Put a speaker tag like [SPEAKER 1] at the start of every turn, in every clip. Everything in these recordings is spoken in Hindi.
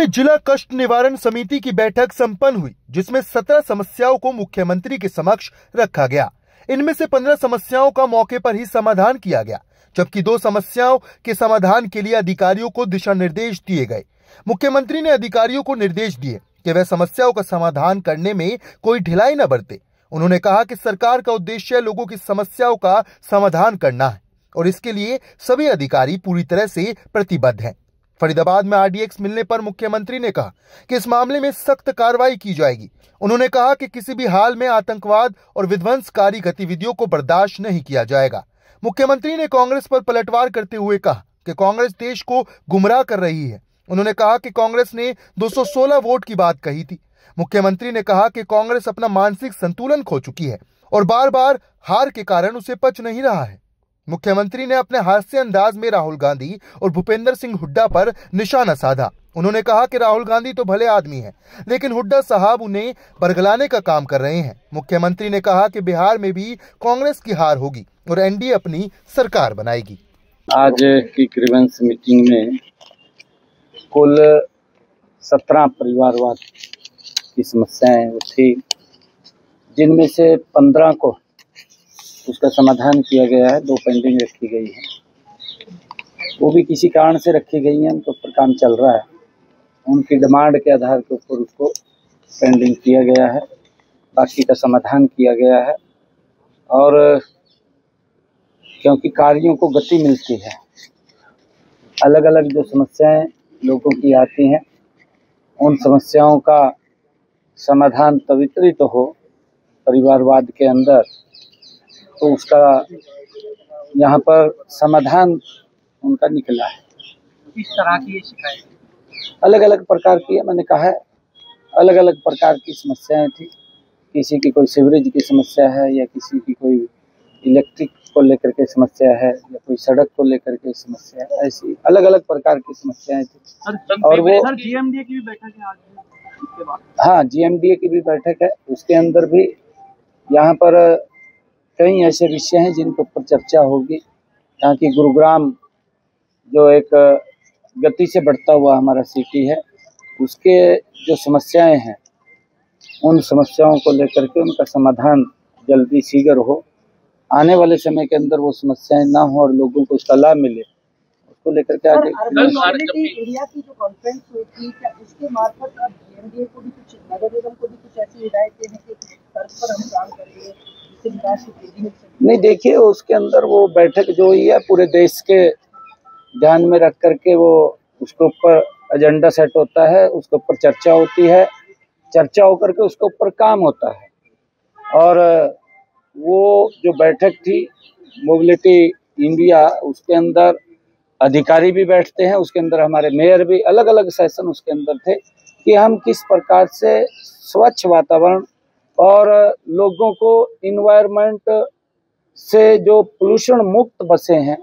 [SPEAKER 1] में जिला कष्ट निवारण समिति की बैठक संपन्न हुई, जिसमें 17 समस्याओं को मुख्यमंत्री के समक्ष रखा गया। इनमें से 15 समस्याओं का मौके पर ही समाधान किया गया, जबकि 2 समस्याओं के समाधान के लिए अधिकारियों को दिशा निर्देश दिए गए। मुख्यमंत्री ने अधिकारियों को निर्देश दिए कि वे समस्याओं का समाधान करने में कोई ढिलाई न बरते। उन्होंने कहा कि सरकार का उद्देश्य लोगों की समस्याओं का समाधान करना है और इसके लिए सभी अधिकारी पूरी तरह से प्रतिबद्ध हैं। फरीदाबाद में RDX मिलने पर मुख्यमंत्री ने कहा कि इस मामले में सख्त कार्रवाई की जाएगी। उन्होंने कहा कि किसी भी हाल में आतंकवाद और विध्वंसकारी गतिविधियों को बर्दाश्त नहीं किया जाएगा। मुख्यमंत्री ने कांग्रेस पर पलटवार करते हुए कहा कि कांग्रेस देश को गुमराह कर रही है। उन्होंने कहा कि कांग्रेस ने 216 वोट की बात कही थी। मुख्यमंत्री ने कहा कि कांग्रेस अपना मानसिक संतुलन खो चुकी है और बार बार हार के कारण उसे पच नहीं रहा है। मुख्यमंत्री ने अपने हास्य अंदाज में राहुल गांधी और भूपेंद्र सिंह हुड्डा पर निशाना साधा। उन्होंने कहा कि राहुल गांधी तो भले आदमी हैं, लेकिन हुड्डा साहब उन्हें बरगलाने का काम कर रहे हैं। मुख्यमंत्री ने कहा कि बिहार में भी कांग्रेस की हार होगी और एनडीए अपनी सरकार बनाएगी।
[SPEAKER 2] आज की ग्रीवेंस मीटिंग में कुल 17 परिवारवाद की समस्याएं थी, जिनमें से 15 को उसका समाधान किया गया है। 2 पेंडिंग रखी गई है, वो भी किसी कारण से रखी गई हैं, उनके ऊपर काम चल रहा है। उनकी डिमांड के आधार के ऊपर उसको पेंडिंग किया गया है, बाकी का समाधान किया गया है। और क्योंकि कार्यों को गति मिलती है, अलग अलग जो समस्याएं लोगों की आती हैं, उन समस्याओं का समाधान त्वरित हो परिवारवाद के अंदर, तो उसका यहाँ पर समाधान उनका निकला है।
[SPEAKER 3] किस तरह की शिकायत?
[SPEAKER 2] अलग अलग प्रकार की है, मैंने कहा है अलग अलग प्रकार की समस्याएं थी। किसी की कोई सीवरेज की समस्या है, या किसी की कोई इलेक्ट्रिक को लेकर के समस्या है, या कोई सड़क को लेकर के समस्या है। ऐसी अलग अलग प्रकार की समस्याएं थी। और वो
[SPEAKER 3] GMDA की भी बैठक है आज इसके बाद?
[SPEAKER 2] हाँ, GMDA की भी बैठक है। उसके अंदर भी यहाँ पर कई ऐसे विषय हैं जिनके ऊपर चर्चा होगी, ताकि गुरुग्राम जो एक गति से बढ़ता हुआ हमारा सिटी है, उसके जो समस्याएं हैं, उन समस्याओं को लेकर के उनका समाधान जल्दी शीघ्र हो, आने वाले समय के अंदर वो समस्याएं ना हो और लोगों को उसका लाभ मिले, उसको लेकर के आगे।
[SPEAKER 3] एरिया की जो कॉन्फ्रेंस हुई थी, क्या उसके मार्फत अब GMDA को भी कुछ, नगर निगम को भी कुछ ऐसी हिदायतें हैं कि सड़क पर हम काम करेंगे?
[SPEAKER 2] नहीं, देखिए उसके अंदर वो बैठक जो हुई है, पूरे देश के ध्यान में रख करके वो उसके ऊपर एजेंडा सेट होता है, उसके ऊपर चर्चा होती है, चर्चा होकर के उसके ऊपर काम होता है। और वो जो बैठक थी मोबिलिटी इंडिया, उसके अंदर अधिकारी भी बैठते हैं, उसके अंदर हमारे मेयर भी, अलग अलग सेशन उसके अंदर थे कि हम किस प्रकार से स्वच्छ वातावरण और लोगों को इन्वायरमेंट से जो पोल्यूशन मुक्त बसें हैं,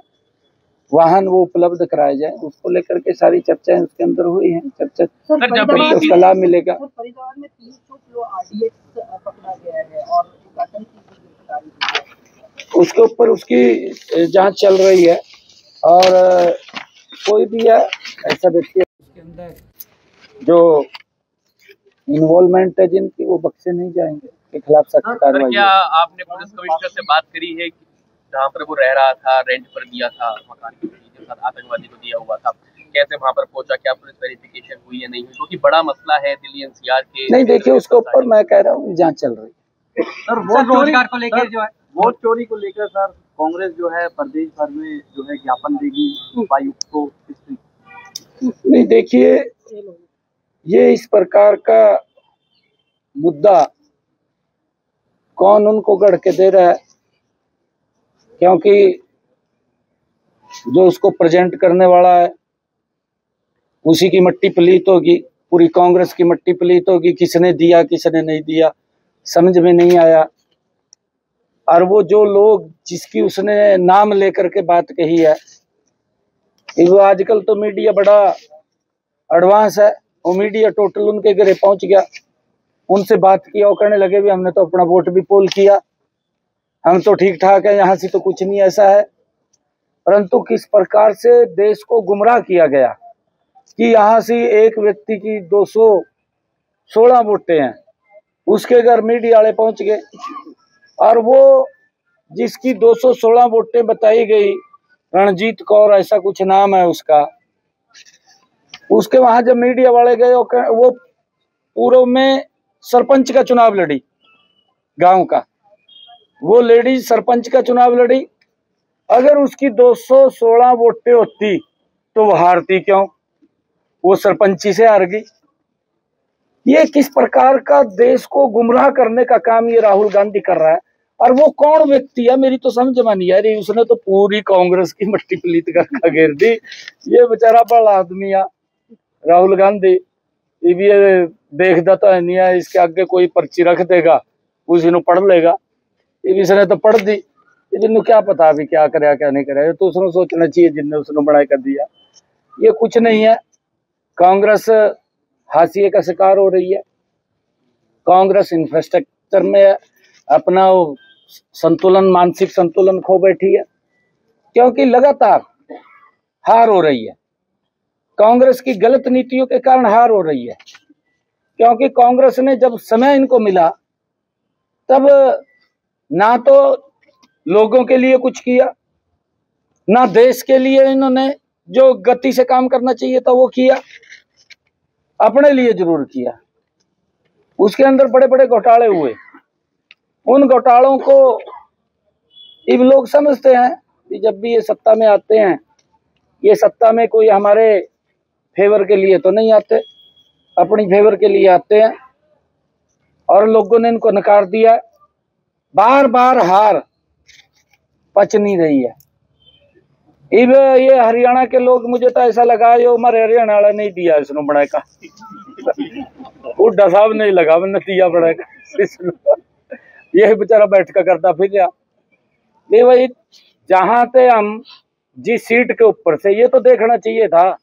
[SPEAKER 2] वाहन वो उपलब्ध कराए जाए, उसको लेकर के सारी चर्चाएं उसके अंदर हुई हैं। चर्चा उसका लाभ मिलेगा।
[SPEAKER 3] फरीदाबाद में 300 RDX पकड़ा गया है और
[SPEAKER 2] उसके ऊपर उसकी जांच चल रही है। और कोई भी है ऐसा व्यक्ति उसके अंदर जो इन्वॉल्वमेंट है जिनकी, वो बख्शे नहीं जाएंगे, के खिलाफ सख्त कार्रवाई।
[SPEAKER 4] क्या आपने पुलिस कमिश्नर से बात करी है कि जहाँ पर वो रह रहा था, रेंट पर दिया था मकान के साथ, आतंकवादी को दिया हुआ था, कैसे वहाँ पर पहुंचा, क्या पुलिस वेरिफिकेशन हुई या नहीं हुई? क्योंकि बड़ा मसला है दिल्ली NCR के। नहीं,
[SPEAKER 2] देखिए उसके ऊपर मैं कह रहा हूँ जांच चल रही है।
[SPEAKER 3] सर, वोट रोजगार को लेकर जो है, वोट चोरी को लेकर सर कांग्रेस जो है प्रदेश भर में जो है ज्ञापन देगी उपायुक्त को।
[SPEAKER 2] नहीं, देखिए ये इस प्रकार का मुद्दा कौन उनको गढ़ के दे रहा है, क्योंकि जो उसको प्रेजेंट करने वाला है उसी की मट्टी पलीत होगी, पूरी कांग्रेस की मट्टी पलीत होगी। किसने दिया किसने नहीं दिया समझ में नहीं आया। और वो जो लोग जिसकी उसने नाम लेकर के बात कही है, वो आजकल तो मीडिया बड़ा एडवांस है, वो मीडिया टोटल उनके घरे पहुंच गया, उनसे बात किया, वो कहने लगे भी हमने तो अपना वोट भी पोल किया, हम तो ठीक ठाक है, यहाँ से तो कुछ नहीं ऐसा है। परंतु किस प्रकार से देश को गुमराह किया गया, कि यहाँ से एक व्यक्ति की 216 वोटें हैं, उसके घर मीडिया वाले पहुंच गए और वो जिसकी 216 वोटें बताई गई, रणजीत कौर ऐसा कुछ नाम है उसका, उसके वहां जब मीडिया वाले गए वो पूर्व में सरपंच का चुनाव लड़ी, गांव का वो लेडीज सरपंच का चुनाव लड़ी। अगर उसकी 216 वोटें होती तो वो हारती क्यों? वो सरपंची से हार गई। ये किस प्रकार का देश को गुमराह करने का काम ये राहुल गांधी कर रहा है। और वो कौन व्यक्ति है, मेरी तो समझ में नहीं आ रही। उसने तो पूरी कांग्रेस की मट्टी पलीत कर घेर दी। ये बेचारा बड़ा आदमी है राहुल गांधी, ये भी देखता तो है नहीं है, इसके आगे कोई पर्ची रख देगा उसी ने पढ़ लेगा। ये इसने तो पढ़ दी, जिन्होंने क्या पता अभी क्या करे क्या नहीं करे, तो उसने सोचना चाहिए जिनने उसने बड़ा कर दिया। ये कुछ नहीं है, कांग्रेस हाशिए का शिकार हो रही है। कांग्रेस इंफ्रास्ट्रक्चर में अपना संतुलन, मानसिक संतुलन खो बैठी है, क्योंकि लगातार हार हो रही है। कांग्रेस की गलत नीतियों के कारण हार हो रही है, क्योंकि कांग्रेस ने जब समय इनको मिला तब ना तो लोगों के लिए कुछ किया, ना देश के लिए इन्होंने जो गति से काम करना चाहिए था वो किया, अपने लिए जरूर किया। उसके अंदर बड़े बड़े घोटाले हुए। उन घोटालों को अब लोग समझते हैं कि जब भी ये सत्ता में आते हैं, ये सत्ता में कोई हमारे फेवर के लिए तो नहीं आते, अपनी फेवर के लिए आते हैं। और लोगों ने इनको नकार दिया। बार बार हार पच नहीं रही है। अब ये हरियाणा के लोग, मुझे तो ऐसा लगा ये हमारे हरियाणा वाला नहीं दिया इसने बड़ा का उड्डा साहब नहीं लगा नतीजा बड़ा का। यही बेचारा बैठ कर करता फिर जा भाई, जहां से हम जिस सीट के ऊपर से, ये तो देखना चाहिए था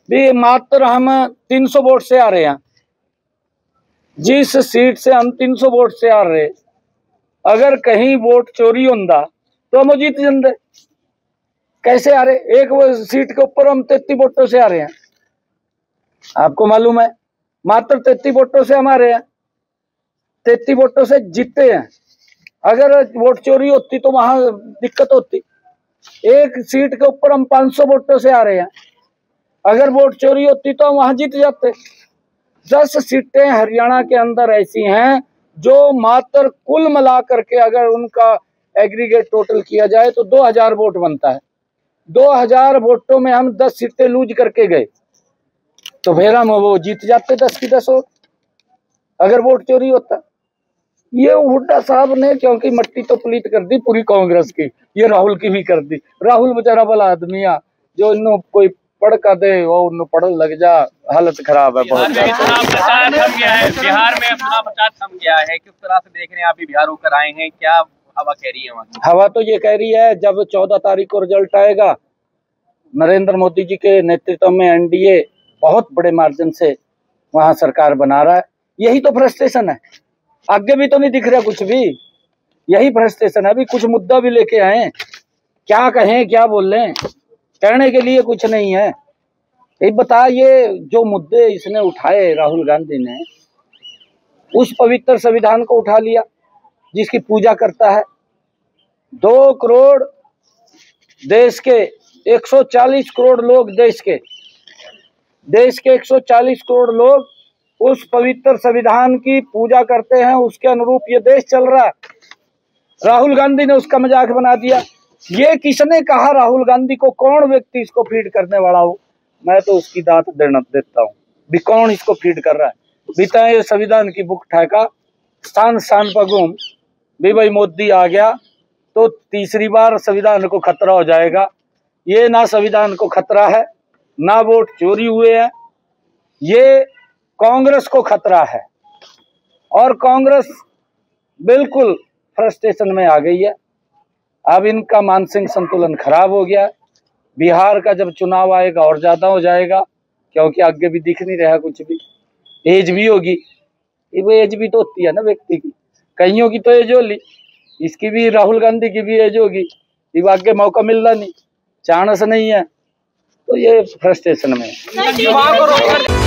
[SPEAKER 2] भी मात्र हम 300 वोट से आ रहे हैं। जिस सीट से हम 300 वोट से आ रहे, अगर कहीं वोट चोरी होंदा तो हम जीत जाते। कैसे आ रहे? एक वो सीट के ऊपर हम 33 वोटों से आ रहे हैं, आपको मालूम है, मात्र 33 वोटों से हम आ रहे हैं, 33 वोटों से जीतते हैं। अगर वोट चोरी होती तो वहां दिक्कत होती। एक सीट के ऊपर हम 500 वोटों से आ रहे हैं, अगर वोट चोरी होती तो हम वहां जीत जाते। 10 सीटें हरियाणा के अंदर ऐसी हैं जो मात्र कुल मिला करके अगर उनका एग्रीगेट टोटल किया जाए तो 2000 वोट बनता है। 2000 वोटों में हम 10 सीटें लूज करके गए, तो फिर हम वो जीत जाते 10 की 10 वोट, अगर वोट चोरी होता। ये हुड्डा साहब ने क्योंकि मट्टी तो पलीत कर दी पूरी कांग्रेस की, ये राहुल की भी कर दी। राहुल बेचारा भला आदमी है, जो इन्हों कोई पढ़ का दे वो उन्होंने पढ़ लग जा, हालत खराब है बहुत।
[SPEAKER 4] बिहार में चुनाव प्रचार थम गया है, किस तरह से देख रहे हैं? आप भी बिहार होकर आए हैं, क्या हवा कह रही है वहाँ की?
[SPEAKER 2] हवा तो ये कह रही है जब 14 तारीख को रिजल्ट आएगा, नरेंद्र मोदी जी के नेतृत्व में एनडीए बहुत बड़े मार्जिन से वहां सरकार बना रहा है। यही तो फ्रस्ट्रेशन है, आगे भी तो नहीं दिख रहा कुछ भी, यही फ्रस्ट्रेशन है। अभी कुछ मुद्दा भी लेके आए, क्या कहें क्या बोलें, कहने के लिए कुछ नहीं है। एक बता, ये जो मुद्दे इसने उठाए राहुल गांधी ने, उस पवित्र संविधान को उठा लिया जिसकी पूजा करता है। 2 करोड़ देश के 140 करोड़ लोग, देश के 140 करोड़ लोग उस पवित्र संविधान की पूजा करते हैं, उसके अनुरूप ये देश चल रहा है। राहुल गांधी ने उसका मजाक बना दिया। ये किसने कहा राहुल गांधी को? कौन व्यक्ति इसको फीड करने वाला हो? मैं तो उसकी दात देता हूँ भी कौन इसको फीड कर रहा है। बीता ये संविधान की बुक ठाका स्थान स्थान पर घूम भी भाई मोदी आ गया तो तीसरी बार संविधान को खतरा हो जाएगा। ये ना संविधान को खतरा है, ना वोट चोरी हुए हैं, ये कांग्रेस को खतरा है। और कांग्रेस बिल्कुल फ्रस्ट्रेशन में आ गई है। अब इनका मानसिक संतुलन खराब हो गया। बिहार का जब चुनाव आएगा और ज्यादा हो जाएगा, क्योंकि आगे भी दिख नहीं रहा कुछ भी। एज भी होगी, वो एज भी तो होती है ना व्यक्ति की, कईयों की तो एज होली, इसकी भी, राहुल गांधी की भी एज होगी। ये आगे मौका मिल रहा नहीं, चांस नहीं है। तो ये फ्रस्ट्रेशन में है।